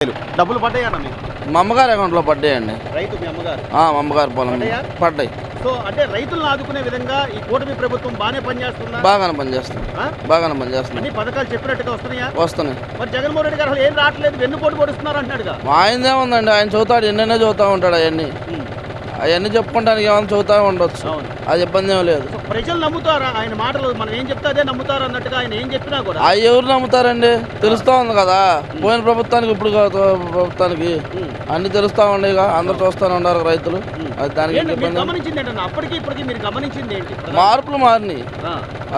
డబ్బులు పడ్డాయన్న మీకు? మా అమ్మగారి అకౌంట్లో పడ్డాయండి. రైతు మీ అమ్మగారు? మా అమ్మగారి పొలం పడ్డాయి. సో అంటే రైతులను ఆదుకునే విధంగా ఈ కూటమి ప్రభుత్వం బాగానే పనిచేస్తుందా? బాగానే పనిచేస్తుంది. అన్ని పథకాలు చెప్పినట్టుగా వస్తున్నాయా? వస్తున్నాయి. మరి జగన్మోహన్ రెడ్డి గారు ఏం రావట్లేదు, వెన్నుపోటు పొడుస్తున్నారు అంటున్నాడుగా. ఆయనదే ఉందండి, ఆయన చదువుతాడు, ఎన్నెన్నో చదువుతూ ఉంటాడు. అవన్నీ చెప్పుకుంటానికి ఏమైనా చదువుతూ ఉండొచ్చు, అది ఇబ్బంది ఏం లేదు. ప్రజలు నమ్ముతారా ఆయన మాటలు? మనం ఏం చెప్తే అదే నమ్ముతారు అన్నట్టుగా ఆయన ఏం చెప్పినా కూడా అవి ఎవరు నమ్ముతారండి? తెలుస్తూ ఉంది కదా, పోయిన ప్రభుత్వానికి ఇప్పుడు ప్రభుత్వానికి అన్ని తెలుస్తూ ఉండే, అందరు చూస్తూనే ఉన్నారు రైతులు. అది దానికి గమనించింది ఏంటన్నా? అప్పటికి ఇప్పటికి మీరు గమనించింది ఏంటి? మార్పులు మారినాయి,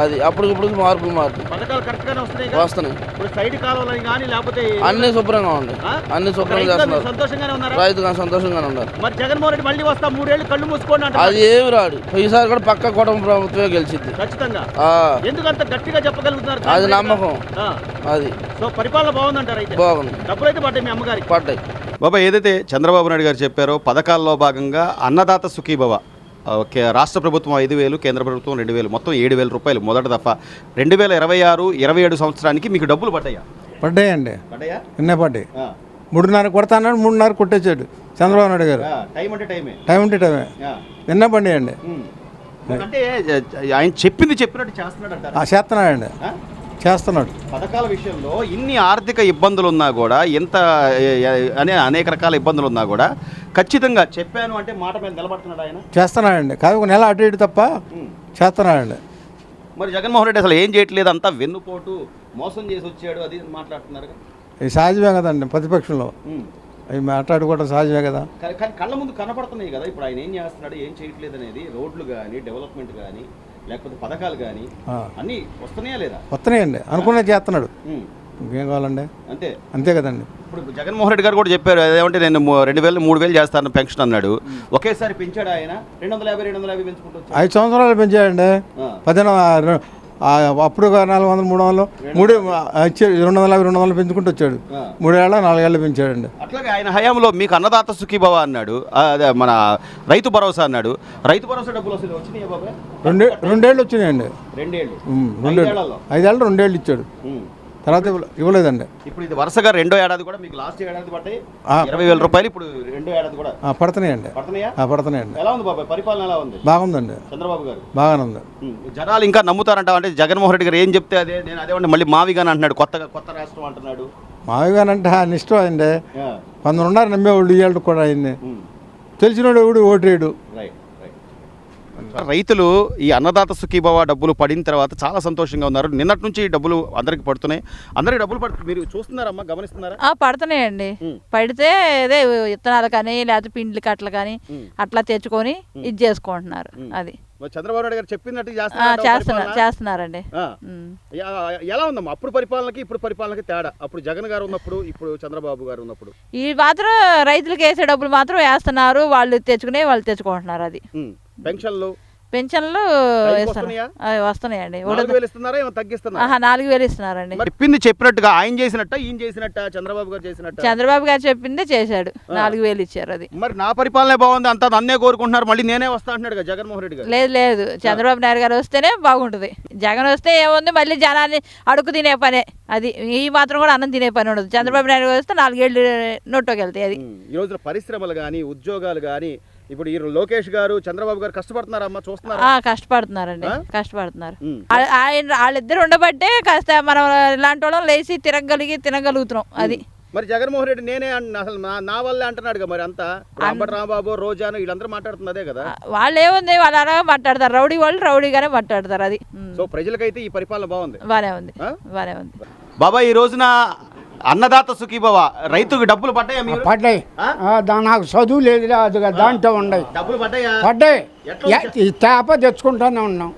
అది అప్పటికిప్పుడు మార్పులు మారుతాయి. పథకాలు కరెక్ట్ గానే వస్తున్నాయి. ఇప్పుడు సైడ్ కాలువలని కానీ లేకపోతే అన్ని శుభ్రంగా ఉన్నాయి, అన్ని శుభ్రంగా చేస్తున్నారు. సంతోషంగానే ఉన్నారు, రైతుగా సంతోషంగానే ఉన్నారు. మరి జగన్మోహన్ రెడ్డి మళ్ళీ వస్తా 3 ఏళ్ళు కళ్ళు మూసుకోండి అంటే అది ఏమి రాడు. ఈసారి కూడా పక్క కుటుంబ ప్రభుత్వమే గెలిచింది ఖచ్చితంగా. ఎందుకంత గట్టిగా చెప్పగలుగుతున్నారు? అది నమ్మకం. అది సో పరిపాలన బాగుందంటారు అయితే? బాగుంది. డబ్బులు అయితే పడ్డాయి మీ అమ్మగారికి? పడ్డాయి. బాబా, ఏదైతే చంద్రబాబు నాయుడు గారు చెప్పారో పథకాల్లో భాగంగా అన్నదాత సుఖీభవ, రాష్ట్ర ప్రభుత్వం 5,000, కేంద్ర ప్రభుత్వం 2,000, మొత్తం 7,000 రూపాయలు మొదటి దఫా 2026-27 సంవత్సరానికి మీకు డబ్బులు పడ్డాయా? పడ్డాయండి. పడ్డాయా? నిన్నే పడ్డాయి. 3:30 కొడతా అన్నాడు, 3:30 కొట్టేసాడు చంద్రబాబు నాయుడు గారు. టైం అంటే టైమే నిన్న పడ్డాయండి. అంటే ఆయన చెప్పినట్టు చేస్తున్నాడు. చేస్తున్నాడు. పథకాల విషయంలో ఇన్ని ఆర్థిక ఇబ్బందులు ఉన్నా కూడా, ఎంత అనేక రకాల ఇబ్బందులు ఉన్నా కూడా ఖచ్చితంగా చెప్పాను అంటే మాట మీద నిలబడుతున్నాడు ఆయన. చేస్తున్నాడండి, కాదు ఒక నెల అటు ఇటు తప్ప చేస్తున్నాడండి. మరి జగన్మోహన్ రెడ్డి అసలు ఏం చేయట్లేదు, అంతా వెన్నుపోటు మోసం చేసి వచ్చాడు అది మాట్లాడుతున్నారు. ఇది సహజమే కదండి, ప్రతిపక్షంలో అవి మాట్లాడుకోవడం సహజమే కదా. కానీ కళ్ళ ముందు కనపడుతున్నాయి కదా ఇప్పుడు ఆయన ఏం చేస్తున్నాడు, ఏం చేయట్లేదు అనేది. రోడ్లు కానీ, డెవలప్మెంట్ కానీ, లేకపోతే పథకాలు కానీ అన్నీ వస్తున్నాయా లేదా? వస్తున్నాయండి, అనుకునే చేస్తున్నాడు. ఇంకేం కావాలండి? అంతే కదండి. ఇప్పుడు జగన్మోహన్ రెడ్డి గారు కూడా చెప్పారు, అదేమంటే నేను 2,000, 3,000 చేస్తాను పెన్షన్ అన్నాడు. ఒకేసారి పెంచాడు ఆయన. 250 పెంచుకుంటూ 5 సంవత్సరాలు పెంచాడండి. 15 అప్పుడు 400, 300 250 పెంచుకుంటూ వచ్చాడు. 3 ఏళ్ళ 4 ఏళ్ళు పెంచాడండి. అట్లాగే ఆయన హయాంలో మీకు అన్నదాత సుఖీభవ అన్నాడు, మన రైతు భరోసా అన్నాడు. రైతు భరోసా డబ్బులు అసలు వచ్చినాయి బాబాయ్? 2 ఏళ్ళు వచ్చినాయండి. 2 ఏళ్ళు 5 ఏళ్ళు 2 ఏళ్ళు ఇచ్చాడు, తర్వాత ఇవ్వలేదండి. ఇప్పుడు ఇది వరుసగా 2వ ఏడాది కూడా మీకు లాస్ట్ ఏడాది పట్టాయి 20,000 రూపాయలు. ఇప్పుడు 2వ ఏడాది కూడా పడుతున్నాయండి. ఎలా ఉంది బాబాయ్ పరిపాలన? ఎలా ఉంది? బాగుందండి. చంద్రబాబు గారు బాగానే ఉంది. జనాలు ఇంకా నమ్ముతారంట అంటే జగన్మోహన్ రెడ్డి గారు ఏం చెప్తే అదే. నేను అదే మళ్ళీ మావిగాని అంటున్నాడు, కొత్త రాష్ట్రం అంటున్నాడు. మావిగానంటే ఆయన ఇష్టం అయింది. 100 ఉన్నారు నమ్మేవాళ్ళు, ఇవాళ కూడా ఆయన్ని తెలిసినోడు ఎవడు ఓటేడు. రైతులు ఈ అన్నదాత సుఖీభవ డబ్బులు పడిన తర్వాత చాలా సంతోషంగా ఉన్నారు. నిన్నటి నుంచి డబ్బులు అందరికి పడుతున్నాయి. అందరికి డబ్బులు పడుతుంది, మీరు చూస్తున్నారమ్మా, గమనిస్తున్నారా? పడుతున్నాయండి. పడితే అదే విత్తనాలు కానీ లేకపోతే పిండ్లు కట్టలు కానీ అట్లా తెచ్చుకొని ఇది చేసుకుంటున్నారు. అది చంద్రబాబు నాయుడు గారు చెప్పినట్టు చేస్తున్నారండి. ఎలా ఉందమ్మా అప్పుడు పరిపాలనకి ఇప్పుడు పరిపాలనకి తేడా? అప్పుడు జగన్ గారు ఉన్నప్పుడు, ఇప్పుడు చంద్రబాబు గారు ఉన్నప్పుడు ఈ మాత్రం రైతులకు వేసే డబ్బులు మాత్రం వేస్తున్నారు, వాళ్ళు తెచ్చుకుంటున్నారు. అది పెన్షన్లు వస్తున్నాయండి. 4,000 ఇస్తున్నారండి. చెప్పింది చెప్పినట్టుగా ఆయన చేసినట్ట, ఈయన చేసినట్ట, చంద్రబాబు గారు చెప్పిందే చేశాడు. 4,000 ఇచ్చారు. అది మరి నా పరిపాలనే బాగుంది, అంతా నన్నే కోరుకుంటున్నారు, మళ్ళీ నేనే వస్తా అంటున్నాడు జగన్మోహన్ రెడ్డి గారు. లేదు చంద్రబాబు నాయుడు గారు వస్తేనే బాగుంటుంది. జగన్ వస్తే ఏముంది, మళ్ళీ జనాన్ని అడుగు తినే పనే. అది ఈ మాత్రం కూడా అన్నం తినే పని ఉండదు. చంద్రబాబు నాయుడు గారు వస్తే 4 ఏళ్ళు నోట్లోకి వెళ్తాయి. అది ఈ రోజున పరిశ్రమలు కానీ, ఉద్యోగాలు కానీ, ఇప్పుడు ఈ లోకేష్ గారు, చంద్రబాబు గారు కష్టపడుతున్నారమ్మా, చూస్తున్నారా? కష్టపడుతున్నారండి, కష్టపడుతున్నారు. వాళ్ళిద్దరు ఉండబట్టే కాస్త మనం ఇలాంటి వాళ్ళం లేచి తినగలుగుతున్నాం. అది మరి జగన్మోహన్ రెడ్డి నేనే అసలు నా వల్లే అంటున్నాడు మరి. అంతా రాంబాబు, రోజాను వీళ్ళందరూ మాట్లాడుతున్నదే కదా. వాళ్ళు ఏముంది, వాళ్ళు అలాగే మాట్లాడతారు. రౌడీ వాళ్ళు రౌడీగానే మాట్లాడతారు. అది సో ప్రజలకైతే ఈ పరిపాలన బాగానే ఉంది. బాబా, ఈ రోజున అన్నదాత సుఖీభవ రైతుకు డబ్బులు పడ్డాయి. నాకు చదువు లేదు, దాంట్లో ఉన్నాయి డబ్బులు పడ్డాయి. తేప తెచ్చుకుంటానే ఉన్నాం.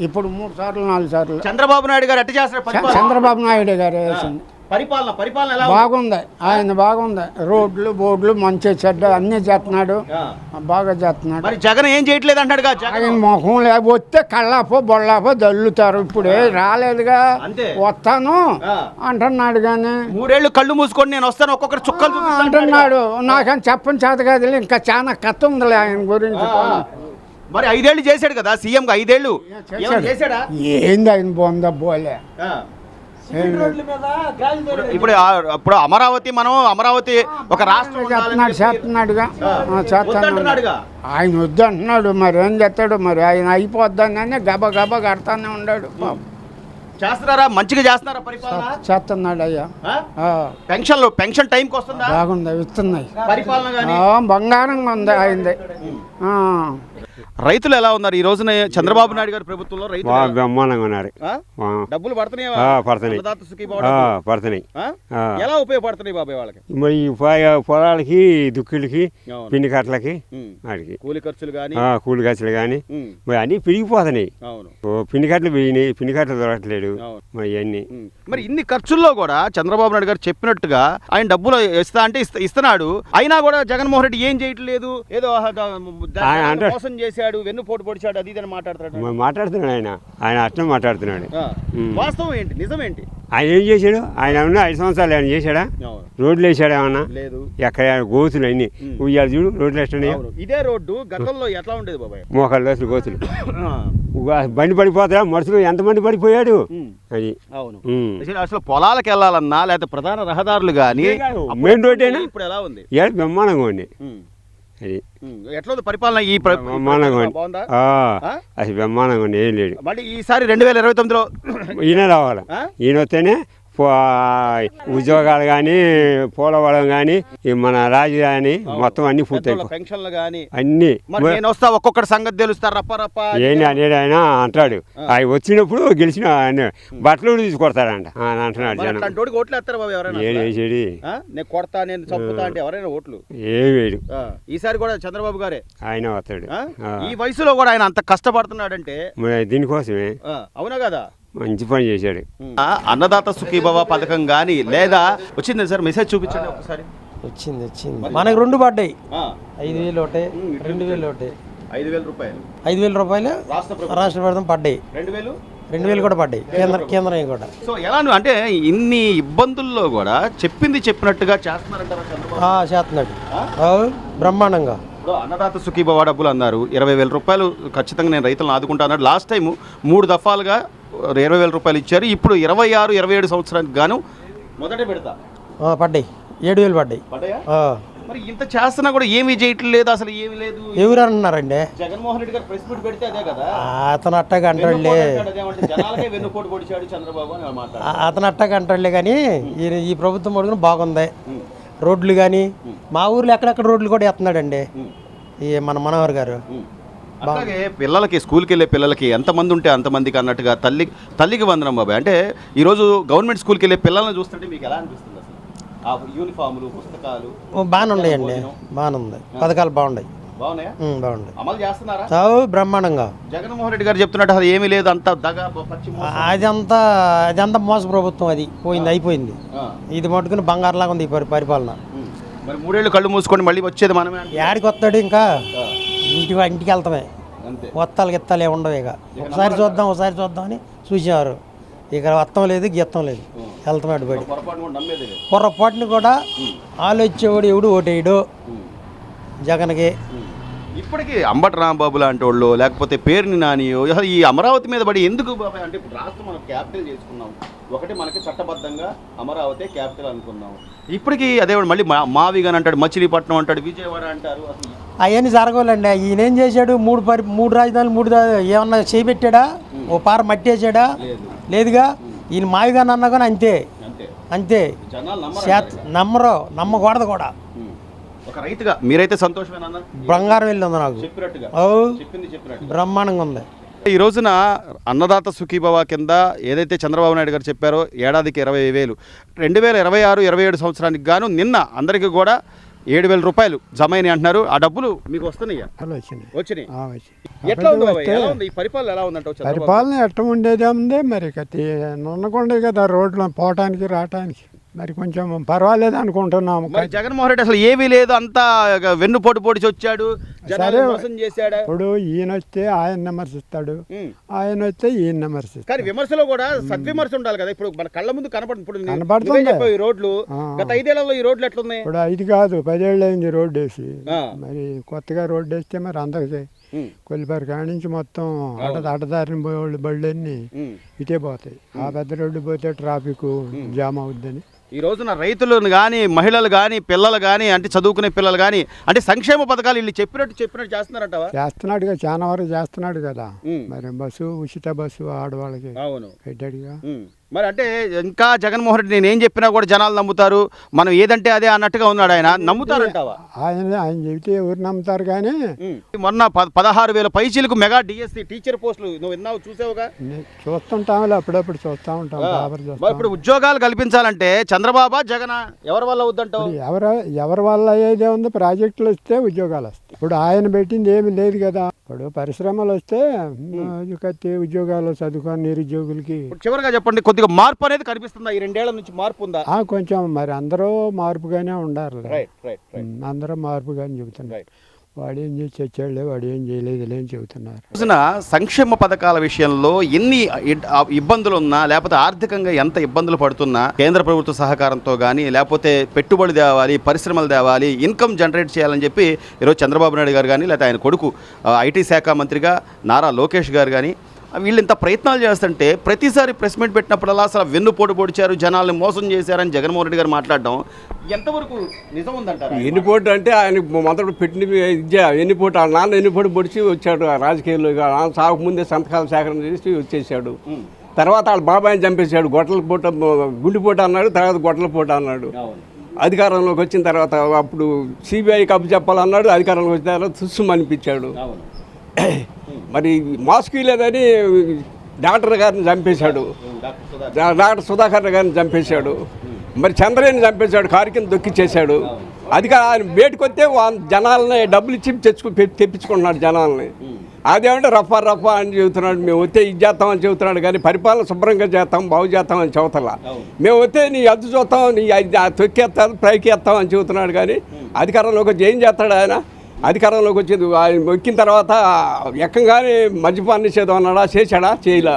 ఇప్పుడు 3 సార్లు 4 సార్లు చంద్రబాబు నాయుడు గారు ఎట్ట చేస్తారు? చంద్రబాబు నాయుడు గారు వేసింది. పరిపాలన బాగుంది, ఆయన బాగుంది. రోడ్లు బోర్డులు మంచి చెడ్డ అన్ని చేస్తున్నాడు, బాగా చేస్తున్నాడు. మరి జగన్ ఏం చేయట్లేదు అంటాడు. ఆయన మొహం వస్తే కళ్ళాపో బొల్లాపో దల్లుతారు. ఇప్పుడే రాలేదుగా, వస్తాను అంటున్నాడు. కానీ 3 ఏళ్ళు కళ్ళు మూసుకొని నేను వస్తాను, ఒక్కొక్కరు చుక్కలు అంటున్నాడు. నాకని చెప్పని చేత కాదు, ఇంకా చాలా కథ ఉందిలే ఆయన గురించి. మరి 5 ఏళ్ళు చేశాడు కదా సీఎం గా. 5 ఏళ్ళు ఏంది ఆయన బొంద బోలే ఇప్పుడు ఇప్పుడు అమరావతి ఒక రాష్ట్రం ఉండాలని చేస్తున్నాడుగా వద్దంటున్నాడుగా. ఆయన వద్దు అంటున్నాడు, మరి ఏం చేస్తాడు, మరి ఆయన అయిపోద్దని గబ గబ కడతానే ఉన్నాడు. చేస్తున్నారా? మంచిగా చేస్తున్నారా పరిపాలన? చేస్తున్నాడు అయ్యా. పెన్షన్ టైంకి వస్తుందా? బాగుంది, ఇస్తున్నాయి. పరిపాలన గాని బంగారంగా ఉంది ఆయనది. రైతులు ఎలా ఉన్నారు ఈ రోజున చంద్రబాబు నాయుడు గారి ప్రభుత్వంలో? రైతులు బ్రహ్మాండంగా ఉన్నారు. డబ్బులు పడుతున్నాయి, పడుతున్నాయి. ఎలా ఉపయోగపడుతున్నాయి బాబాయ్ వాళ్ళకి? మరి పొలాలకి, దుక్కులకి, పిండి కట్టలకి, వాటికి కూలి ఖర్చులు కానీ కూలి ఖర్చులు కానీ మరి అన్ని పెరిగిపోతున్నాయి. పిండి కట్టలు పెరిగినాయి, పిండి కట్టలు దొరకట్లేదు మరి ఇవన్నీ. మరి ఇన్ని ఖర్చుల్లో కూడా చంద్రబాబు నాయుడు గారు చెప్పినట్టుగా ఆయన డబ్బులు ఇస్తా అంటే ఇస్తున్నాడు, అయినా కూడా జగన్మోహన్ రెడ్డి ఏం చేయట్లేదు, ఏదో మోసం చేశాడు, వెన్నుపోటు పొడిచాడు, అది ఇది అని మాట్లాడుతున్నాడు. ఆయన అట్లా మాట్లాడుతున్నాడు. వాస్తవం ఏంటి, నిజం ఏంటి? ఆయన ఏం చేశాడు? ఆయన ఏమన్నా 5 సంవత్సరాలు ఆయన చేశాడా? రోడ్లు వేసాడా ఏమన్నా? లేదు. ఎక్కడ గోతులు అన్ని ఉయ్యాలు చూడు, రోడ్లు వేస్తున్నాయి. ఇదే రోడ్డు గతంలో ఎట్లా ఉండేది బాబాయ్? మోకాళ్ళ దోసులు గోతులు, బండి పడిపోతా, మనుషులు ఎంతమంది పడిపోయాడు అది. అసలు పొలాలకు వెళ్ళాలన్నా లేకపోతే ప్రధాన రహదారులు కానీ మెయిన్ రోడ్ అయినా ఇప్పుడు ఎలా ఉంది? బ్రహ్మాండంగా ఉంది. అది ఎట్లా ఉంది పరిపాలన? ఈ బ్రహ్మాండంగా ఉంది, అసలు బ్రహ్మాండంగా ఉంది. ఏం లేదు. మళ్ళీ ఈసారి 2029లో ఈయన రావాలి. ఈయన వస్తేనే ఉద్యోగాలు కానీ, పోలవరం కానీ, మన రాజధాని మొత్తం అన్ని పూర్తయి పెన్షన్లు కానీ అన్ని వస్తా ఒక్కొక్కటి సంగతి తెలుస్తారు. రప్ప ఏంటి అనేది ఆయన అంటాడు. ఆయన వచ్చినప్పుడు గెలిచిన బట్టలు తీసుకొడతాడంట అంటున్నాడు జనం. ఓట్లు వేస్తారు బాబు ఎవరైనా? ఏం వేసేది? నేను కొడతా, నేను చంపుతా అంటే ఎవరైనా ఓట్లు ఏం వేయడు. ఈసారి కూడా చంద్రబాబు గారే ఆయన వస్తాడు. ఈ వయసులో కూడా ఆయన అంత కష్టపడుతున్నాడంటే దీనికోసమే. అవునా కదా? మంచి పని చేశాడు. అన్నదాత సుఖీభవ పథకం కానీ లేదా వచ్చింది సార్? మెసేజ్ చూపించండి ఒకసారి. వచ్చింది మనకు 2 పడ్డాయి. 5,000 ఒకటి, 2,000 ఒకటి. 5,000 రూపాయలు, 5,000 రూపాయలు రాష్ట్ర ప్రభుత్వం పడ్డాయి. 2,000 కూడా పడ్డాయి, కేంద్రం కూడా. సో ఎలా అంటే ఇన్ని ఇబ్బందుల్లో కూడా చెప్పింది చెప్పినట్టుగా చేస్తున్నారంటారా చంద్రబాబు? చేస్తున్నాడు బ్రహ్మాండంగా. అన్నదాత సుఖీభవ డబ్బులు అన్నారు, 20,000 రూపాయలు ఖచ్చితంగా నేను రైతులను ఆదుకుంటా అన్నాడు. లాస్ట్ టైం 3 దఫాలుగా 20,000 రూపాయలు ఇచ్చారు. ఇప్పుడు 26, 27 సంవత్సరానికి గాను మొదట పెడతా పడ్డాయి, 7,000 పడ్డాయి. మరి ఇంత చేస్తున్నా కూడా ఏమీ చేయట్లేదు, అసలు ఏమీ లేదు. ఎవరు అన్నారండి? జగన్మోహన్ రెడ్డి గారు ప్రెస్ మీట్ పెడితే అదే కదా, అతను అట్టగా అంటాడులే, వెన్నుపోటు పొడిచాడు చంద్రబాబు అని మాట్లాడు. అతను అట్టగా అంటాడులే. కానీ ఈ ప్రభుత్వం అడుగున బాగుంది. రోడ్లు కానీ మా ఊర్లో ఎక్కడెక్కడ రోడ్లు కూడా వేస్తున్నాడండి ఈ మన మనోహర్ గారు. అలాగే పిల్లలకి, స్కూల్కి వెళ్ళే పిల్లలకి ఎంతమంది ఉంటే అంతమందికి అన్నట్టుగా తల్లికి వందనం బాబాయ్. అంటే ఈరోజు గవర్నమెంట్ స్కూల్కి వెళ్ళే పిల్లల్ని చూస్తుంటే మీకు ఎలా అనిపిస్తుంది? అసలు ఆ యూనిఫాములు, పుస్తకాలు బాగానే ఉన్నాయండి, బాగానే ఉంది. పథకాలు బాగున్నాయి. బాగున్నాయి, అమలు చేస్తున్నారా? బ్రహ్మాండంగా. జగన్మోహన్ రెడ్డి గారు చెప్తున్నట్టు అది ఏమీ లేదు, అంత అదంతా మోస ప్రభుత్వం. అది పోయింది, అయిపోయింది. ఇది మట్టుకుని బంగారులాగా ఉంది ఈ పరిపాలన. మరి 3 ఏళ్ళు కళ్ళు మూసుకొని మళ్ళీ వచ్చేది మనమే. యాడికి వస్తాడు? ఇంకా ఇంటికి వెళ్తామే. వత్తాలు గిత్తాలు ఏమి ఉండవు. ఇక ఒకసారి చూద్దాం అని చూసేవారు. ఇక వత్తం లేదు, గీత్తం లేదు, వెళ్తామాడు బయట. పొరపాటుని కూడా ఆలోచించేవాడు ఎవడు ఓటేయడు జగన్కి. ఇప్పటికీ అంబటి రాంబాబు లాంటి వాళ్ళు, లేకపోతే పేరుని నానియో ఈ అమరావతి మీద పడి ఎందుకు బాబాయ్? అంటే ఇప్పుడు రాష్ట్రం మనం క్యాపిటల్ చేసుకున్నాం, ఒకటి మనకి చట్టబద్ధంగా అమరావతి క్యాపిటల్ అనుకున్నాం. ఇప్పటికీ అదే మళ్ళీ మావిగాని అంటాడు, మచిలీపట్నం అంటాడు, విజయవాడ అంటారు. అసలు అవన్నీ జరగవాలండి. ఈయనేం చేశాడు? 3 రాజధానులు ఏమన్నా చేపెట్టాడా? ఓ పార మట్టి వేసాడా? లేదుగా. ఈయన మావిగాని అన్నా కానీ అంతే. నమ్మకూడదు కూడా. ఒక రైతుగా మీరైతే సంతోషమేనా? బంగారం వెళ్ళి ఉంది నాకు, బ్రహ్మాండంగా ఉంది. ఈ రోజున అన్నదాత సుఖీభవ కింద ఏదైతే చంద్రబాబు నాయుడు గారు చెప్పారో ఏడాదికి 20,000, 2026, 27 సంవత్సరానికి గాను నిన్న అందరికీ కూడా 7,000 రూపాయలు జమైనాయి అంటున్నారు. ఆ డబ్బులు మీకు వస్తున్నాయా? వచ్చినాయి. ఎట్లా ఉంది ఈ పరిపాలన? ఎలా ఉందంటే పరిపాలన ఎట్లా ఉండేదే ఉంది మరి. నొన్నకొండే కదా రోడ్లు పోవటానికి రావటానికి. మరి కొంచెం పర్వాలేదు అనుకుంటున్నాము. జగన్మోహన్ రెడ్డి అసలు ఏమీ లేదు, అంతా వెన్నుపోటు పొడిచి వచ్చాడు, మోసం చేశాడు. ఇప్పుడు ఈయన వస్తే ఆయన విమర్శిస్తాడు, ఆయన వస్తే ఈయన విమర్శిస్తాడు. కానీ విమర్శలో కూడా సద్విమర్శ ఉండాలి కదా. ఇప్పుడు మన కళ్ళ ముందు కనపడుతుంది ఈ రోడ్లు. గత 5 ఏళ్లలో ఈ రోడ్లు ఎట్లున్నాయి? ఇప్పుడు 5 కాదు 10 ఏళ్ళు అయింది రోడ్డు వేసి. మరి కొత్తగా రోడ్డు వేస్తే మరి అందరికి కొల్లిపారు కాడి నుంచి మొత్తం అడ్డదారిన పోయేవాళ్ళు బళ్ళన్నీ ఇటే పోతాయి. ఆ పెద్ద రోడ్డు పోతే ట్రాఫిక్ జామ్ అవుద్దని ఈ రోజున రైతులను కానీ మహిళలు కానీ పిల్లలు కానీ అంటే చదువుకునే పిల్లలు కానీ అంటే సంక్షేమ పథకాలు వీళ్ళు చెప్పినట్టు చేస్తున్నారంటావా? చేస్తున్నాడుగా, చాలా వరకు చేస్తున్నాడు కదా. మరి బస్సు ఉచిత బస్సు ఆడవాళ్ళకి పెట్టాడుగా. మరి అంటే ఇంకా జగన్మోహన్ రెడ్డి నేనేం చెప్పినా కూడా జనాలు నమ్ముతారు, మనం ఏదంటే అదే అన్నట్టుగా ఉన్నాడు. ఆయన నమ్ముతారంటావా? ఆయన చెబితే ఎవరు నమ్ముతారు కానీ మొన్న 16,000 పైచీలకు మెగా డిఎస్సి టీచర్ పోస్టులు నువ్వు విన్నావు, చూసావుగా? చూస్తుంటాంలే, అప్పుడప్పుడు చూస్తూ ఉంటాం. మరి ఇప్పుడు ఉద్యోగాలు కల్పించాలంటే చంద్రబాబు జగన్ ఎవరి వల్ల అవుద్దంటావు? ఎవరి వల్ల అయ్యేదే ఉంది, ప్రాజెక్టులు వస్తే ఉద్యోగాలు వస్తాయి. ఇప్పుడు ఆయన పెట్టింది ఏమి లేదు కదా. ఇప్పుడు పరిశ్రమలు వస్తే ఉద్యోగాలు చదువుకొని నిరుద్యోగులకి. చివరిగా చెప్పండి, కొద్దిగా మార్పు అనేది కనిపిస్తుందా? ఈ 2 ఏళ్ల నుంచి మార్పు ఉందా? కొంచెం మరి అందరూ మార్పుగానే ఉండాలి. అందరూ మార్పుగానే చెబుతున్నారు. వాడు ఏం చేసి చచ్చాడులే, వాడు ఏం చేయలేదు అని చెబుతున్నారు. సంక్షేమ పథకాల విషయంలో ఎన్ని ఇబ్బందులు ఉన్నా, లేకపోతే ఆర్థికంగా ఎంత ఇబ్బందులు పడుతున్నా కేంద్ర ప్రభుత్వ సహకారంతో కానీ, లేకపోతే పెట్టుబడి తేవాలి, పరిశ్రమలు తేవాలి, ఇన్కమ్ జనరేట్ చేయాలని చెప్పి ఈరోజు చంద్రబాబు నాయుడు గారు కానీ, లేకపోతే ఆయన కొడుకు ఐటీ శాఖ మంత్రిగా నారా లోకేష్ గారు కానీ వీళ్ళు ఇంత ప్రయత్నాలు చేస్తుంటే ప్రతిసారి ప్రెస్ మీట్ పెట్టినప్పుడల్లా అసలు వెన్నుపోటు పొడిచారు, జనాల్ని మోసం చేశారని జగన్మోహన్ రెడ్డి గారు మాట్లాడడం ఎంతవరకు నిజం ఉందంటారు? ఎన్నిపోటు అంటే ఆయన మొదటి పెట్టిన ఎన్నిపోటు, ఆ నాన్న ఎన్నిపోటు పొడిచి వచ్చాడు ఆ రాజకీయాల్లో. నాన్న సాగుముందే సంతకాల సేకరణ చేసి వచ్చేసాడు. తర్వాత వాళ్ళ బాబాయిని చంపేశాడు. గొట్టల పూట గుండెపోటు అన్నాడు, తర్వాత గొట్టల పూట అన్నాడు. అధికారంలోకి వచ్చిన తర్వాత అప్పుడు సిబిఐకి అప్పు చెప్పాలన్నాడు, అధికారంలోకి వచ్చిన తర్వాత తుస్సు అనిపించాడు. మరి మాస్క్ లేదని డాక్టర్ గారిని చంపేశాడు, డాక్టర్ సుధాకర్ గారిని చంపేశాడు. మరి చంద్రయ్యని చంపేశాడు, కారు కింద దొక్కిచ్చేశాడు. ఆయన బయటకు జనాలని డబ్బులు ఇచ్చి తెప్పించుకుంటున్నాడు జనాలని. అదేమంటే రఫా అని చెబుతున్నాడు. మేము వస్తే ఇది చేస్తామని చెబుతున్నాడు, కానీ పరిపాలన శుభ్రంగా చేస్తాం, బాగు చేస్తామని చెబుతలా. మేము వస్తే నీ అద్దు చూస్తాం, నీ తొక్కేస్తాం, పైకి వేస్తాం అని చెబుతున్నాడు. కానీ అధికారంలోకి వచ్చి ఏం చేస్తాడు ఆయన? అధికారంలోకి వచ్చేది ఆయన ఎక్కిన తర్వాత ఎక్కగానే మద్యపాన నిషేధం అన్నాడా? చేశాడా? చేయలా.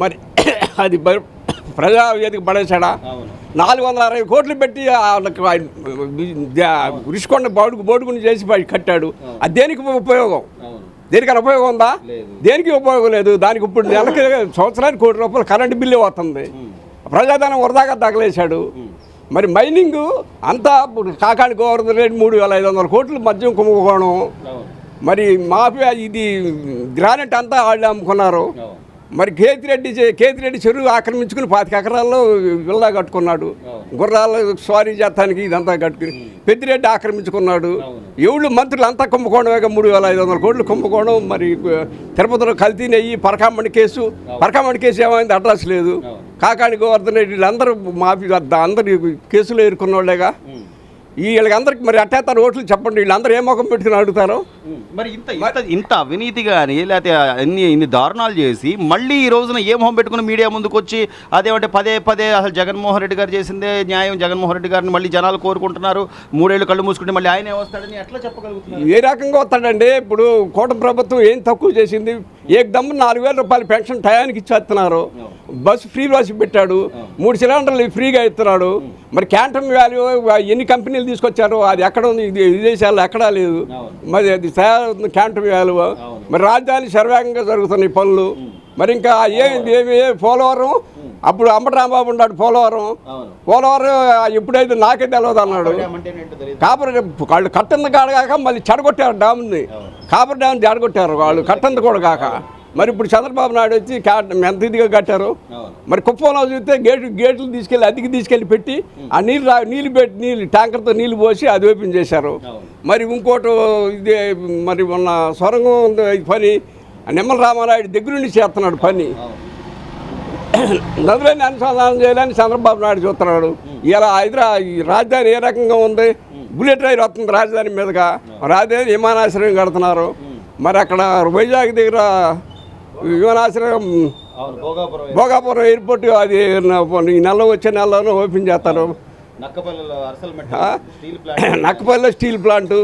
మరి అది ప్రజావేదిక పడేశాడా? 460 కోట్లు పెట్టి రుషికొండ బోడుగుని చేసి కట్టాడు. అది దేనికి ఉపయోగం? దేనికైనా ఉపయోగం ఉందా? దేనికి ఉపయోగం లేదు. దానికి ఇప్పుడు నెలకి సంవత్సరానికి ₹1 కోటి కరెంటు బిల్లు వస్తుంది. ప్రజాధనం వరదాగా తగలేశాడు. మరి మైనింగ్ అంతా ఇప్పుడు కాకాని గోవర్ధన్ రెడ్డి 3,500 కోట్లు మద్యం కుంభకోణం. మరి మాఫియా ఇది గ్రానైట్ అంతా వాళ్ళు అమ్ముకున్నారు. మరి కేతిరెడ్డి చెరువు ఆక్రమించుకుని 25 ఎకరాల్లో విల్లా కట్టుకున్నాడు. గుర్రాలు స్వారీ చేస్తానికి ఇదంతా కట్టుకుని పెద్దిరెడ్డి ఆక్రమించుకున్నాడు. ఎవళ్ళు మంత్రులు అంతా కుంభకోణమే, 3,500 కోట్లు కుంభకోణం. మరి తిరుపతిలో కల్తీ నెయ్యి, పరకామణి కేసు ఏమైంది? అడ్రస్ లేదు. కాకాని గోవర్ధన్ రెడ్డి వీళ్ళందరూ మాఫీ అందరు కేసులు ఎదుర్కొన్న వాళ్ళేగా. వీళ్ళకి మరి అట్టేస్తారు ఓట్లు చెప్పండి. వీళ్ళందరూ ఏ ముఖం పెట్టుకుని అడుగుతారు? మరి ఇంత అవినీతి కానీ, లేకపోతే ఇన్ని దారుణాలు చేసి మళ్ళీ ఈ రోజున ఏ మొహం పెట్టుకుని మీడియా ముందుకు వచ్చి అదేమంటే పదే అసలు జగన్మోహన్ రెడ్డి గారు చేసిందే న్యాయం, జగన్మోహన్ రెడ్డి గారిని మళ్ళీ జనాలు కోరుకుంటున్నారు, 3 ఏళ్ళు కళ్ళు మూసుకుంటే మళ్ళీ ఆయనే వస్తాడని ఎట్లా చెప్పగలుగుతున్నారు? ఏ రకంగా వస్తాడండి? ఇప్పుడు కూటమి ప్రభుత్వం ఏం తక్కువ చేసింది? ఏకదమ్ము ₹4,000 పెన్షన్ టయానికి ఇచ్చేస్తున్నారు. బస్సు ఫ్రీ బస్సు పెట్టాడు. 3 సిలిండర్లు ఫ్రీగా ఇస్తున్నాడు. మరి క్యాంటమ్ వాల్యూ ఎన్ని కంపెనీలు తీసుకొచ్చారు? అది ఎక్కడ ఉంది? విదేశాల్లో ఎక్కడా లేదు. మరి అది క్యాంటమ్ వాల్యూ. మరి రాజధాని శరవేగంగా జరుగుతున్నాయి పనులు. మరి ఇంకా ఏమి పోలవరం, అప్పుడు అంబటరాంబాబు ఉన్నాడు పోలవరం ఎప్పుడైతే నాకే తెలియదు అన్నాడు. కాపర్ వాళ్ళు కట్టింది కాక మళ్ళీ చెడగొట్టారు డ్యామ్ని. కాపర్ డ్యామ్ చెడగొట్టారు వాళ్ళు, కట్టింది కూడా కాక. మరి ఇప్పుడు చంద్రబాబు నాయుడు వచ్చి ఎంత ఇదిగా కట్టారు. మరి కుప్పంలో చూస్తే గేట్లు తీసుకెళ్ళి అద్దెకి తీసుకెళ్ళి పెట్టి ఆ నీళ్ళు ట్యాంకర్తో నీళ్ళు పోసి అది ఓపెన్ చేశారు. మరి ఇంకోటి ఇది మరి మొన్న సొరంగం పని నిమ్మల రామారాయుడు దగ్గర నుండి చేస్తున్నాడు పని. నదులని అనుసంధానం చేయాలని చంద్రబాబు నాయుడు చూస్తున్నాడు. ఇలా రాజధాని ఏ రకంగా ఉంది? బుల్లెట్ రైలు వస్తుంది రాజధాని మీదుగా. రాజధాని విమానాశ్రయం కడుతున్నారు. మరి అక్కడ వైజాగ్ దగ్గర విమానాశ్రయం భోగాపురం ఎయిర్పోర్ట్ అది ఈ నెలలో వచ్చే నెలలోనే ఓపెన్ చేస్తారు. నక్కపల్లిలో స్టీల్ ప్లాంట్.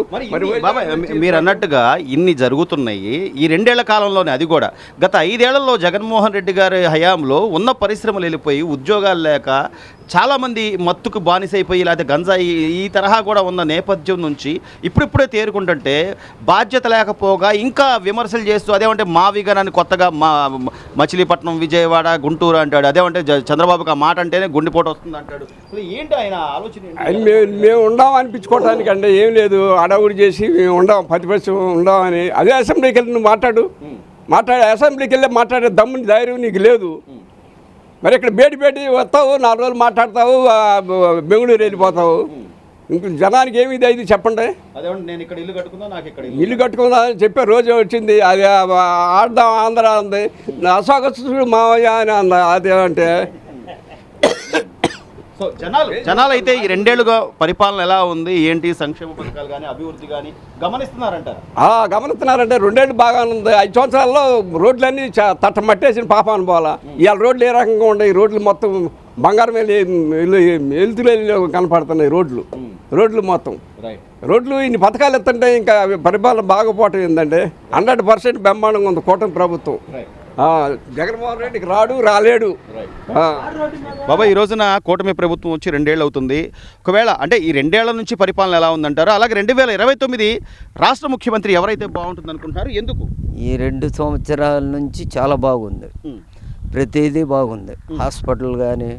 మీరు అన్నట్టుగా ఇన్ని జరుగుతున్నాయి ఈ 2 ఏళ్ల కాలంలోనే. అది కూడా గత 5 ఏళ్లలో జగన్మోహన్ రెడ్డి గారి హయాంలో ఉన్న పరిశ్రమలు వెళ్ళిపోయి ఉద్యోగాలు లేక చాలామంది మత్తుకు బానిసైపోయి లేకపోతే గంజాయి ఈ తరహా కూడా ఉన్న నేపథ్యం నుంచి ఇప్పుడిప్పుడే తేరుకుంటుంటే బాధ్యత లేకపోగా ఇంకా విమర్శలు చేస్తూ అదేమంటే మా విగనాన్ని కొత్తగా మచిలీపట్నం విజయవాడ గుంటూరు అంటాడు, అదేమంటే చంద్రబాబుకి ఆ మాట అంటేనే గుండెపోటు వస్తుంది అంటాడు. ఏంటి ఆయన ఆలోచన? మేము ఉండాం అనిపించుకోవటానికి అంటే ఏం లేదు, అడవుడు చేసి మేము ఉండాం ప్రతిపక్షం ఉండామని. అదే అసెంబ్లీకి వెళ్ళి నువ్వు మాట్లాడే అసెంబ్లీకి వెళ్ళి మాట్లాడే దమ్ముని ధైర్యం నీకు లేదు. మరి ఇక్కడ బేటి వస్తావు, 4 రోజులు మాట్లాడతావు, బెంగళూరు వెళ్ళిపోతావు. ఇంక జనానికి ఏమి ఇది అయితే చెప్పండి. నేను ఇక్కడ ఇల్లు కట్టుకుందా, నాకు ఇక్కడ ఇల్లు కట్టుకుందా అని చెప్పే రోజు వచ్చింది. అది ఆడదాం ఆంధ్ర అంది, అశోకస్తుడు మావయ్య అని అంద. అదేమంటే సో జనాలు అయితే ఈ 2 ఏళ్ళుగా పరిపాలన ఎలా ఉంది, ఏంటి సంక్షేమ పథకాలు కానీ అభివృద్ధి కానీ గమనిస్తున్నారంటారు? గమనిస్తున్నారంటే 2 ఏళ్ళు బాగా ఉంది. 5 సంవత్సరాల్లో రోడ్లన్నీ తట్టమట్టేసిన పాపాను పోవాలా. ఇవాళ రోడ్లు ఏ రకంగా ఉన్నాయి? రోడ్లు మొత్తం బంగారం వెళ్తులు కనపడుతున్నాయి. రోడ్లు మొత్తం రోడ్లు ఇన్ని పథకాలు ఎత్తుంటే ఇంకా పరిపాలన బాగపోవటం ఏంటంటే 100% బ్రహ్మాండంగా ఉంది కూటమి ప్రభుత్వం. జగన్మోహన్ రెడ్డికి రాలేడు. బాబా, ఈ రోజున కూటమి ప్రభుత్వం వచ్చి 2 ఏళ్ళు అవుతుంది. ఒకవేళ అంటే ఈ 2 ఏళ్ల నుంచి పరిపాలన ఎలా ఉందంటారు? అలాగే 2029 రాష్ట్ర ముఖ్యమంత్రి ఎవరైతే బాగుంటుంది అనుకుంటున్నారు, ఎందుకు? ఈ 2 సంవత్సరాల నుంచి చాలా బాగుంది, ప్రతిదీ బాగుంది. హాస్పిటల్ కానీ,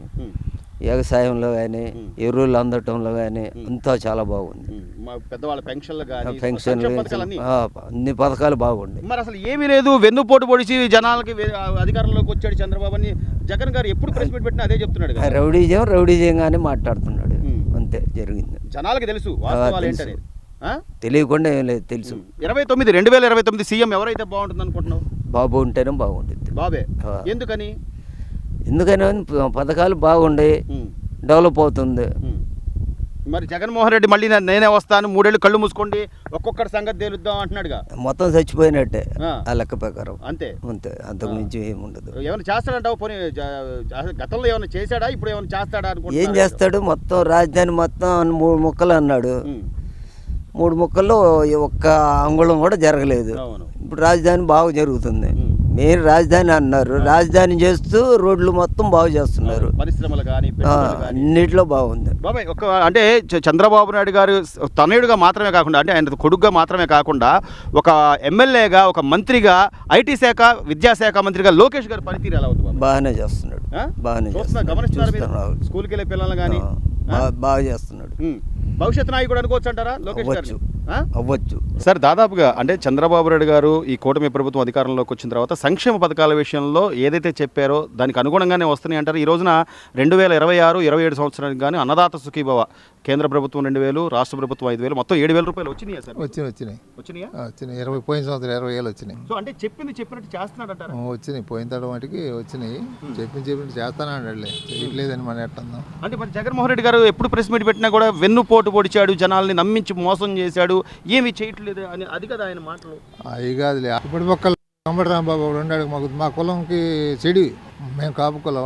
వ్యవసాయంలో కానీ, ఎరువులు అందటంలో కానీ అంతా చాలా బాగుంది. పెద్దవాళ్ళ పెన్షన్లు కానీ, పెన్షన్లు అన్ని పథకాలు బాగుంటాయి. మరి అసలు ఏమీ లేదు, వెన్నుపోటు పొడిచి జనాలకి అధికారంలోకి వచ్చాడు చంద్రబాబు అని జగన్ గారు ఎప్పుడు ప్రెస్ మీట్ పెట్టినా అదే చెప్తున్నాడు. రౌడీజంగానే మాట్లాడుతున్నాడు, అంతే జరిగింది. జనాలకి తెలుసు వాస్తవాలు ఏంటనేది. తెలియకుండా ఏం లేదు, తెలుసు. 2029 సీఎం ఎవరైతే బాగుంటుంది అనుకుంటున్నావు? బాబు ఉంటేనే బాగుంటుంది. బాబే. ఎందుకని? ఎందుకని పథకాలు బాగుంటాయి, డెవలప్ అవుతుంది. మరి జగన్మోహన్ రెడ్డి మళ్ళీ నేనే వస్తాను, 3 ఏళ్ళు కళ్ళు మూసుకోండి, ఒక్కొక్కటి సంగతి తేలుద్దాం అంటున్నాడుగా. మొత్తం చచ్చిపోయినట్టే ఆ లెక్క ప్రకారం. అంతే, అంతకు మించి ఏముండదు. ఏమైనా చేస్తాడంటావు? పోనీ గతంలో ఏమైనా చేశాడా, ఇప్పుడు ఏమైనా చేస్తాడా అనుకో? ఏం చేస్తాడు? మొత్తం రాజధాని మొత్తం 3 ముక్కలు అన్నాడు. 3 ముక్కల్లో ఒక్క అంగుళం కూడా జరగలేదు. ఇప్పుడు రాజధాని బాగా జరుగుతుంది. మీరు రాజధాని అన్నారు, రాజధాని చేస్తూ రోడ్లు మొత్తం బాగు చేస్తున్నారు, పరిశ్రమలు కానీ అన్నిట్లో బాగుంది. బాబాయ్, అంటే చంద్రబాబు నాయుడు గారు తనయుడుగా మాత్రమే కాకుండా, అంటే ఆయన కొడుకుగా మాత్రమే కాకుండా, ఒక ఎమ్మెల్యేగా, ఒక మంత్రిగా, ఐటీ శాఖ, విద్యాశాఖ మంత్రిగా లోకేష్ గారు పనితీరు ఎలా అవుతుంది? బాగానే చేస్తున్నాడు, బాగానే గమనిస్తున్నారు. స్కూల్కి వెళ్ళే పిల్లలు కానీ బాగా చేస్తున్నాడు. భవిష్యత్ నాయకుడు అనుకోవచ్చు అంటారా లోకేష్ గారు? అవ్వచ్చు సార్. దాదాపుగా అంటే చంద్రబాబు నాయుడు గారు ఈ కూటమి ప్రభుత్వం అధికారంలోకి వచ్చిన తర్వాత సంక్షేమ పథకాల విషయంలో ఏదైతే చెప్పారో దానికి అనుగుణంగానే వస్తున్నాయి అంటారు. ఈ రోజున 2026-27 సంవత్సరానికి కానీ అన్నదాత సుఖీభవ కేంద్ర ప్రభుత్వం 2,000, రాష్ట్ర ప్రభుత్వం 5,000, మొత్తం 7,000 రూపాయలు వచ్చినాయా సార్? వచ్చినాయి. పోయిన సంవత్సరం 20,000 వచ్చినాయి. సో అంటే చెప్పినట్టు చేస్తున్నాడు అంటారు? వచ్చినాయి, పోయిన తడ వాటికి వచ్చినాయి. చెప్పినట్టు చేస్తానండి, చేయట్లేదని మన ఎట్టందాం. అంటే మరి జగన్మోహన్ రెడ్డి గారు ఎప్పుడు ప్రెస్ మీట్ పెట్టినా కూడా వెన్నుపోటు పొడిచాడు, జనాల్ని నమ్మించి మోసం చేశాడు, ఏమి చేయట్లేదు అని, అది కదా ఆయన మాటలు. అవి కాదులే. ఇప్పుడు ఒక్కళ్ళు కంబడి రాంబాబు ఉన్నాడు, మా కులంకి చెడు, మేము కాపు కులం,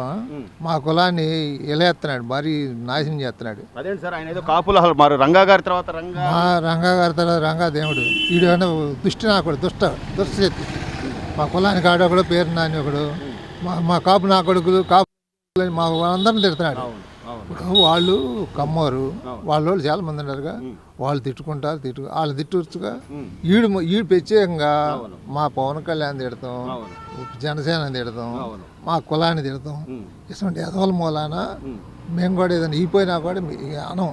మా కులాన్ని ఎలా ఎత్తున్నాడు, మరీ నాశనం చేస్తున్నాడు. అదేంటి సార్, ఆయన ఏదో కాపుల మరి రంగా గారి తర్వాత రంగా గారి తర్వాత రంగా దేవుడు, వీడు దుష్టి నాకుడు, దుష్టశక్తి. మా కులానికి ఆడొకడు, పేరు నాని ఒకడు, మా కాపు నా కొడుకులు, కాపు మా అందరిని తిడుతున్నాడు. ఇప్పుడు వాళ్ళు కమ్మోరు, వాళ్ళు చాలా మంది ఉన్నారుగా, వాళ్ళు తిట్టుకుంటారు, వాళ్ళు తిట్టుగా. ఈడు ప్రత్యేకంగా మా పవన్ కళ్యాణ్ తిడతాం, జనసేన తిడతాం, మా కులాన్ని తిడతాం. ఇటువంటి ఎదవల మూలాన మేము కూడా ఏదైనా ఈపోయినా కూడా అనం.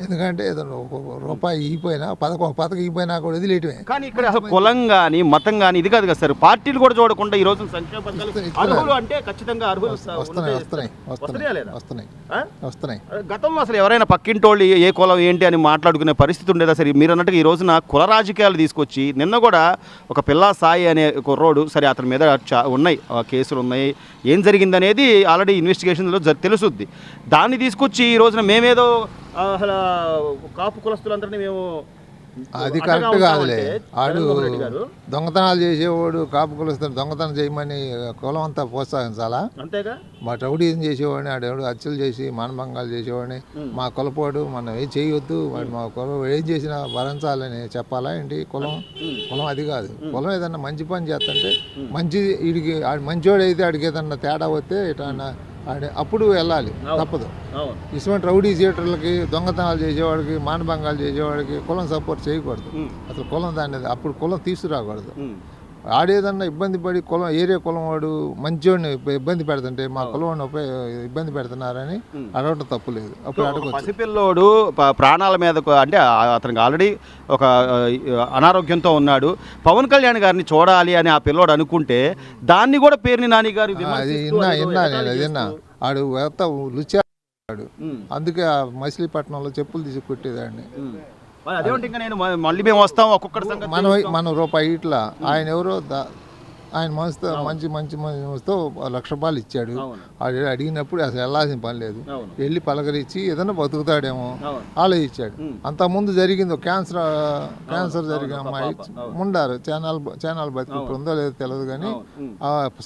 ఎందుకంటే ఏదైనా రూపాయి ఈపోయినా, పథకం ఈపోయినా కూడా వదిలేయటమే. కానీ ఇక్కడ అసలు కులం కానీ మతం కానీ ఇది కాదు కదా సార్. పార్టీలు కూడా చూడకుండా ఈ రోజు సంక్షేమ పథకాలు అంటే ఖచ్చితంగా అర్హులు వస్తున్నాయి. గతంలో అసలు ఎవరైనా పక్కింటోళ్ళు ఏ కులం ఏంటి అని మాట్లాడుకునే పరిస్థితి ఉండేదా సరే? మీరు అన్నట్టుగా ఈ రోజున కుల రాజకీయాలు తీసుకొచ్చి, నిన్న కూడా ఒక పిల్లా సాయి అనే కుర్రోడు, సరే అతని మీద ఉన్నాయి కేసులు ఉన్నాయి, ఏం జరిగిందనేది ఆల్రెడీ ఇన్వెస్టిగేషన్లో తెలుసుద్ది. దాన్ని తీసుకొచ్చి ఈ రోజున మేమేదో అసలు కాపు కులస్తులందరినీ మేము, అది కరెక్ట్ కాదులే. ఆడు దొంగతనాలు చేసేవాడు, కాపు కులస్తులు దొంగతనం చేయమని కులం అంతా ప్రోత్సహించాలా? అంతేగా. మా రౌడీజం చేసేవాడిని, ఆడేవాడు హత్యలు చేసి మానభంగాలు చేసేవాడిని, మా కులపోడు మనం ఏం చేయొద్దు, వాడు మా కులం ఏం చేసినా భరించాలని చెప్పాలా ఏంటి? కులం అది కాదు. కులం ఏదన్నా మంచి పని చేస్తుంటే మంచిది, వీడికి మంచివాడు అయితే ఆడికి ఏదన్నా తేడా వస్తే ఇట్లా అప్పుడు వెళ్ళాలి, తప్పదు. ఇటువంటి రౌడీ థియేటర్లకి, దొంగతనాలు చేసేవాడికి, మానభంగాలు చేసేవాడికి కులం సపోర్ట్ చేయకూడదు. అసలు కులం దాన్ని అప్పుడు కులం తీసుకురాకూడదు. ఆడేదన్నా ఇబ్బంది పడి కులం ఏరియా కులం వాడు మంచివాడిని ఇబ్బంది పెడుతుంటే మా కులం వాడిని ఇబ్బంది పెడుతున్నారని అడగటం తప్పు లేదు. అప్పుడు అడగచ్చు. పసిపిల్లోడు ప్రాణాల మీద అంటే అతనికి ఆల్రెడీ ఒక అనారోగ్యంతో ఉన్నాడు. పవన్ కళ్యాణ్ గారిని చూడాలి అని ఆ పిల్లోడు అనుకుంటే దాన్ని కూడా పేరుని నాని గారు అది విన్నా నేను అదిన్నా ఆడు ఎంత లుచాడు. అందుకే ఆ మచిలీపట్నంలో చెప్పులు తీసి కొట్టేదాన్ని. అదేంటి ఇంకా నేను మళ్ళీ మేము వస్తాం ఒక్కొక్కటి మనం రూపాయి ఇట్లా ఆయన ఎవరో ఆయన మనసుతో మంచి మనసుతో ₹1,00,000 ఇచ్చాడు. అడిగినప్పుడు అసలు వెళ్ళాల్సిన పని లేదు. వెళ్ళి పలకరించి ఏదైనా బతుకుతాడేమో ఆలోచించాడు. అంతకుముందు జరిగింది క్యాన్సర్ జరిగిన అమ్మాయి ఉండారు చానాలు బతికి ఇప్పుడు ఉందో లేదో తెలియదు కానీ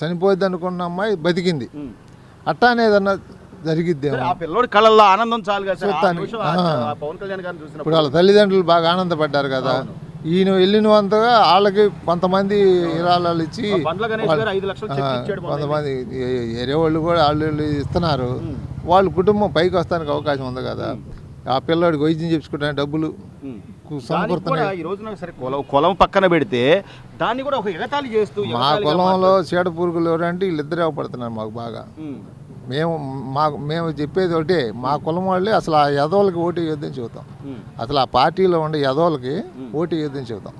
చనిపోద్ది అనుకున్న అమ్మాయి బతికింది. అట్టానే ఏదన్నా జరిగిద్దేమో. పిల్లోడి కళ్ళల్లో ఆనందం చాలు కదా. ఇప్పుడు వాళ్ళ తల్లిదండ్రులు బాగా ఆనందపడ్డారు కదా. ఈయన వెళ్ళినంతగా వాళ్ళకి కొంతమంది విరాళాలు ఇచ్చి కొంతమంది వేరే వాళ్ళు కూడా వాళ్ళు ఇస్తున్నారు. వాళ్ళ కుటుంబం పైకి వస్తానికి అవకాశం ఉంది కదా. ఆ పిల్లోడికి వైద్యం చెప్పుకుంటాను డబ్బులు కులం పక్కన పెడితే దాన్ని కూడా ఒక ఎగతాళి చేస్తూ మా కులంలో చీడ పురుగులు ఎవరంటే వీళ్ళిద్దరే అవపడుతున్నారు మాకు బాగా. మేము చెప్పేది ఒకటే, మా కులం వాళ్ళే అసలు ఆ యదవులకి ఓటు వేయొద్దని చెబుతాం. అసలు ఆ పార్టీలో ఉండే యదవులకి ఓటు వేయొద్దని చెబుతాం.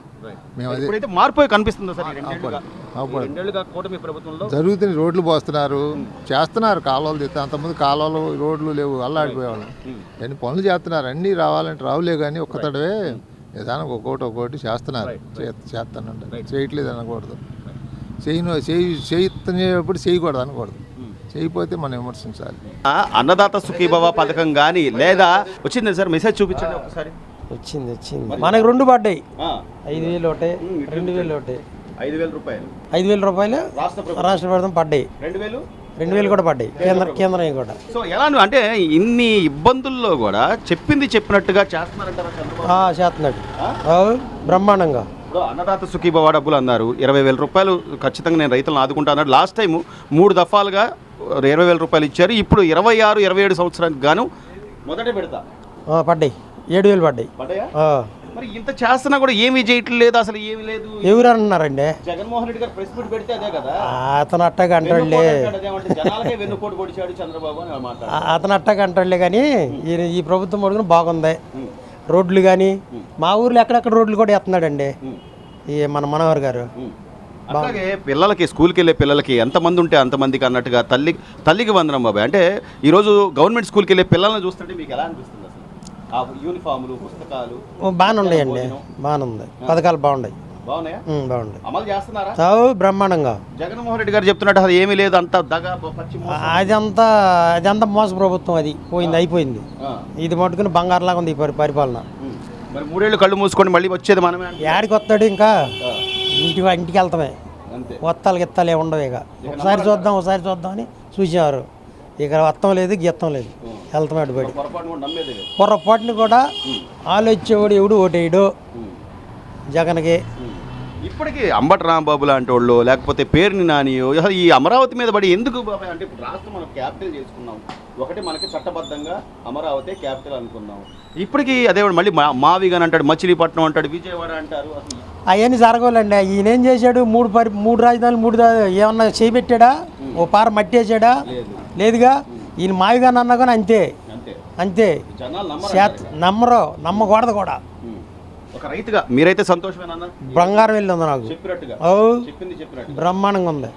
మేము అదే మార్పు కనిపిస్తుంది. జరుగుతుంది. రోడ్లు పోస్తున్నారు, చేస్తున్నారు, కాలువలు తీస్తారు. అంతకుముందు కాలువలు రోడ్లు లేవు, అల్లాడిపోయేవాళ్ళు. అన్ని పనులు చేస్తున్నారు. అన్నీ రావాలంటే రావులే కానీ ఒక్కతడవే ఏదైనా ఒక్కొక్కటి చేస్తున్నారు. చేస్తానంటే చేయట్లేదు అనకూడదు. చేస్తున్నప్పుడు చేయకూడదు అనకూడదు. చేయకపోతే మనం విమర్శించాలి. అన్నదాత సుఖీభవ పథకం కానీ లేదా వచ్చింది సార్? మెసేజ్ చూపించండి ఒకసారి. వచ్చింది మనకు 2 పడ్డాయి. 5,000 ఒకటి, 2,000 ఒకటి. 5,000 రూపాయలు 5,000 రూపాయలు రాష్ట్ర ప్రభుత్వం పడ్డాయి. 2,000 కూడా పడ్డాయి కేంద్రం కూడా. సో ఎలా అంటే ఇన్ని ఇబ్బందుల్లో కూడా చెప్పింది చెప్పినట్టుగా చేస్తున్నారంటారా? చేస్తున్నాడు బ్రహ్మాండంగా. అన్నదాత సుఖీభవ డబ్బులు అన్నారు. 20,000 రూపాయలు ఖచ్చితంగా నేను రైతులను ఆదుకుంటా అన్నాడు. లాస్ట్ టైం 3 దఫాలుగా 20,000 రూపాయలు ఇచ్చారు. ఇప్పుడు 26, 27 సంవత్సరానికి గాను మొదట పెడతా పడ్డాయి. 7,000 పడ్డాయి. మరి ఇంత చేస్తున్నా కూడా ఏమీ చేయట్లేదు, అసలు ఏమీ లేదు. ఎవరు అన్నారండి? జగన్మోహన్ రెడ్డి గారు ప్రెస్ మీట్ పెడితే అదే కదా. అతను అట్టగా అంటాడులే, వెన్నుపోటు పొడిచాడు చంద్రబాబు అని మాట్లాడు. అతను అట్టగా అంటాడులే కానీ ఈ ప్రభుత్వం అడుగున బాగుంది. రోడ్లు కానీ మా ఊర్లో ఎక్కడెక్కడ రోడ్లు కూడా వేస్తున్నాడండి ఈ మన మనోహర్ గారు. అలాగే పిల్లలకి స్కూల్కి వెళ్ళే పిల్లలకి ఎంతమంది ఉంటే అంతమందికి అన్నట్టుగా తల్లికి వందనం బాబాయ్. అంటే ఈరోజు గవర్నమెంట్ స్కూల్కి వెళ్ళే పిల్లల్ని చూస్తుంటే మీకు ఎలా అనిపిస్తుంది? అసలు ఆ యూనిఫాములు, పుస్తకాలు బాగానే ఉన్నాయండి. బాగానే ఉంది. పథకాలు బాగున్నాయి. బాగున్నాయి. అమలు చేస్తున్నారా? బ్రహ్మాండంగా. జగన్మోహన్ రెడ్డి గారు చెప్తున్నట్టు అసలు ఏమీ లేదు, అంత అదంతా మోస ప్రభుత్వం. అది పోయింది, అయిపోయింది. ఇది మట్టుకుని బంగారులాగా ఉంది ఈ పరిపాలన. మరి 3 ఏళ్ళు కళ్ళు మూసుకొని మళ్ళీ వచ్చేది మనమే. యాడికి వస్తాడు? ఇంకా ఇంటికి వెళ్తామే. గిత్తాలు ఏమి ఉండవు. ఇక ఒకసారి చూద్దాం అని చూసేవారు. ఇక వత్తం లేదు, గీత్తం లేదు, వెళ్తామే అడ్డుపడి. పొరపాటుని కూడా ఆలోచించేవాడు ఎవడు ఓటేయడు జగన్కి. ఇప్పటికీ అంబటి రాంబాబు లాంటి వాళ్ళు లేకపోతే పేరుని నానియో ఈ అమరావతి మీద పడి ఎందుకు బాబాయ్? అంటే ఇప్పుడు రాష్ట్రం మనం క్యాపిటల్ చేసుకున్నాం. ఒకటి మనకి చట్టబద్ధంగా అమరావతి క్యాపిటల్ అనుకున్నాం. ఇప్పటికీ అదే మళ్ళీ మావిగాని అంటాడు, మచిలీపట్నం అంటాడు, విజయవాడ అంటారు. అవన్నీ జరగవాలండి. ఈయన ఏం చేశాడు? 3 రాజధానులు ఏమన్నా చేయబెట్టాడా? ఓ పార మట్టి వేసాడా? లేదుగా. ఈయన మావిగాని అన్నా కానీ అంతే. నమ్మకూడదు కూడా. ఒక రైతుగా మీరైతే సంతోషమేనా? బంగారం వెళ్ళి ఉంది నాకు. చెప్పినట్టుగా బ్రహ్మాండంగా ఉంది.